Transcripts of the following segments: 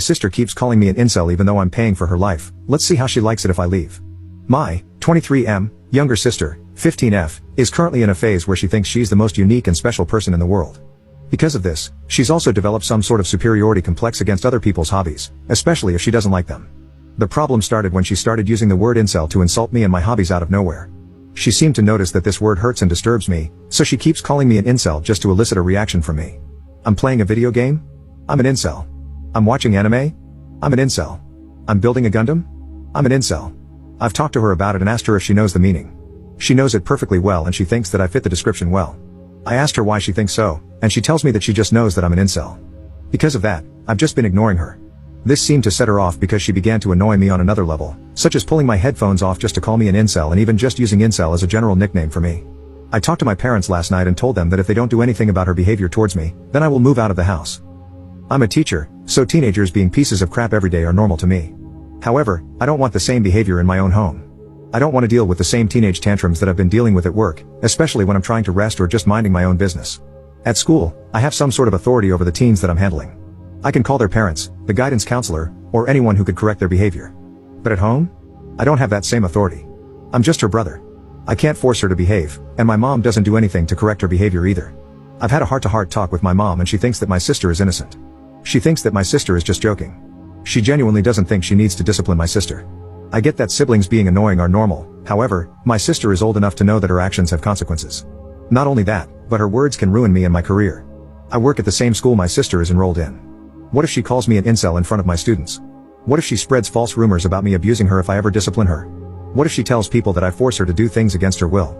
sister keeps calling me an incel even though I'm paying for her life. Let's see how she likes it if I leave. My 23M younger sister, 15F, is currently in a phase where she thinks she's the most unique and special person in the world. Because of this, she's also developed some sort of superiority complex against other people's hobbies, especially if she doesn't like them. The problem started when she started using the word incel to insult me and my hobbies out of nowhere. She seemed to notice that this word hurts and disturbs me, so she keeps calling me an incel just to elicit a reaction from me. I'm playing a video game? I'm an incel. I'm watching anime? I'm an incel. I'm building a Gundam? I'm an incel. I've talked to her about it and asked her if she knows the meaning. She knows it perfectly well and she thinks that I fit the description well. I asked her why she thinks so, and she tells me that she just knows that I'm an incel. Because of that, I've just been ignoring her. This seemed to set her off because she began to annoy me on another level, such as pulling my headphones off just to call me an incel and even just using incel as a general nickname for me. I talked to my parents last night and told them that if they don't do anything about her behavior towards me, then I will move out of the house. I'm a teacher, so teenagers being pieces of crap every day are normal to me. However, I don't want the same behavior in my own home. I don't want to deal with the same teenage tantrums that I've been dealing with at work, especially when I'm trying to rest or just minding my own business. At school, I have some sort of authority over the teens that I'm handling. I can call their parents, the guidance counselor, or anyone who could correct their behavior. But at home? I don't have that same authority. I'm just her brother. I can't force her to behave, and my mom doesn't do anything to correct her behavior either. I've had a heart-to-heart talk with my mom and she thinks that my sister is innocent. She thinks that my sister is just joking. She genuinely doesn't think she needs to discipline my sister. I get that siblings being annoying are normal, however, my sister is old enough to know that her actions have consequences. Not only that, but her words can ruin me and my career. I work at the same school my sister is enrolled in. What if she calls me an incel in front of my students? What if she spreads false rumors about me abusing her if I ever discipline her? What if she tells people that I force her to do things against her will?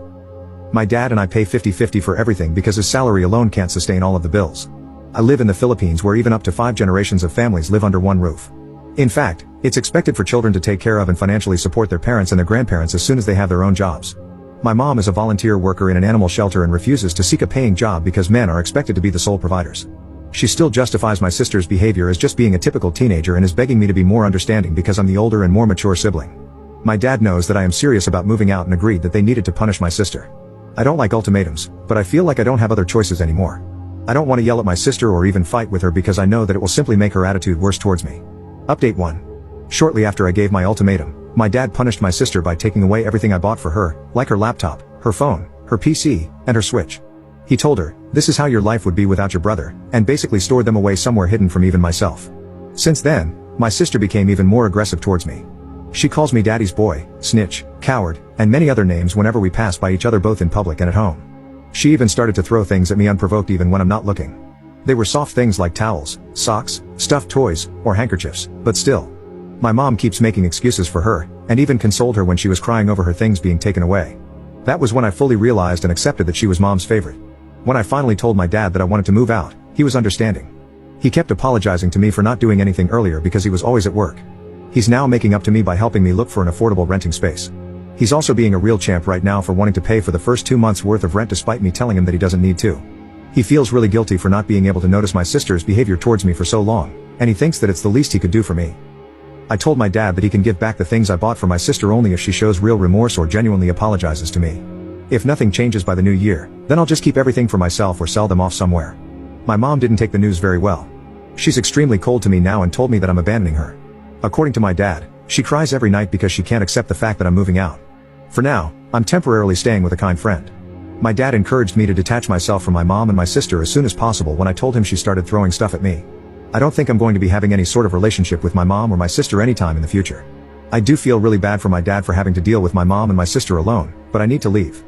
My dad and I pay 50-50 for everything because his salary alone can't sustain all of the bills. I live in the Philippines where even up to 5 generations of families live under one roof. In fact, it's expected for children to take care of and financially support their parents and their grandparents as soon as they have their own jobs. My mom is a volunteer worker in an animal shelter and refuses to seek a paying job because men are expected to be the sole providers. She still justifies my sister's behavior as just being a typical teenager and is begging me to be more understanding because I'm the older and more mature sibling. My dad knows that I am serious about moving out and agreed that they needed to punish my sister. I don't like ultimatums, but I feel like I don't have other choices anymore. I don't want to yell at my sister or even fight with her because I know that it will simply make her attitude worse towards me. Update 1. Shortly after I gave my ultimatum, my dad punished my sister by taking away everything I bought for her, like her laptop, her phone, her PC, and her Switch. He told her, "This is how your life would be without your brother," and basically stored them away somewhere hidden from even myself. Since then, my sister became even more aggressive towards me. She calls me daddy's boy, snitch, coward, and many other names whenever we pass by each other both in public and at home. She even started to throw things at me unprovoked even when I'm not looking. They were soft things like towels, socks, stuffed toys, or handkerchiefs, but still. My mom keeps making excuses for her, and even consoled her when she was crying over her things being taken away. That was when I fully realized and accepted that she was mom's favorite. When I finally told my dad that I wanted to move out, he was understanding. He kept apologizing to me for not doing anything earlier because he was always at work. He's now making up to me by helping me look for an affordable renting space. He's also being a real champ right now for wanting to pay for the first 2 months worth of rent despite me telling him that he doesn't need to. He feels really guilty for not being able to notice my sister's behavior towards me for so long, and he thinks that it's the least he could do for me. I told my dad that he can give back the things I bought for my sister only if she shows real remorse or genuinely apologizes to me. If nothing changes by the new year, then I'll just keep everything for myself or sell them off somewhere. My mom didn't take the news very well. She's extremely cold to me now and told me that I'm abandoning her. According to my dad, she cries every night because she can't accept the fact that I'm moving out. For now, I'm temporarily staying with a kind friend. My dad encouraged me to detach myself from my mom and my sister as soon as possible when I told him she started throwing stuff at me. I don't think I'm going to be having any sort of relationship with my mom or my sister anytime in the future. I do feel really bad for my dad for having to deal with my mom and my sister alone, but I need to leave.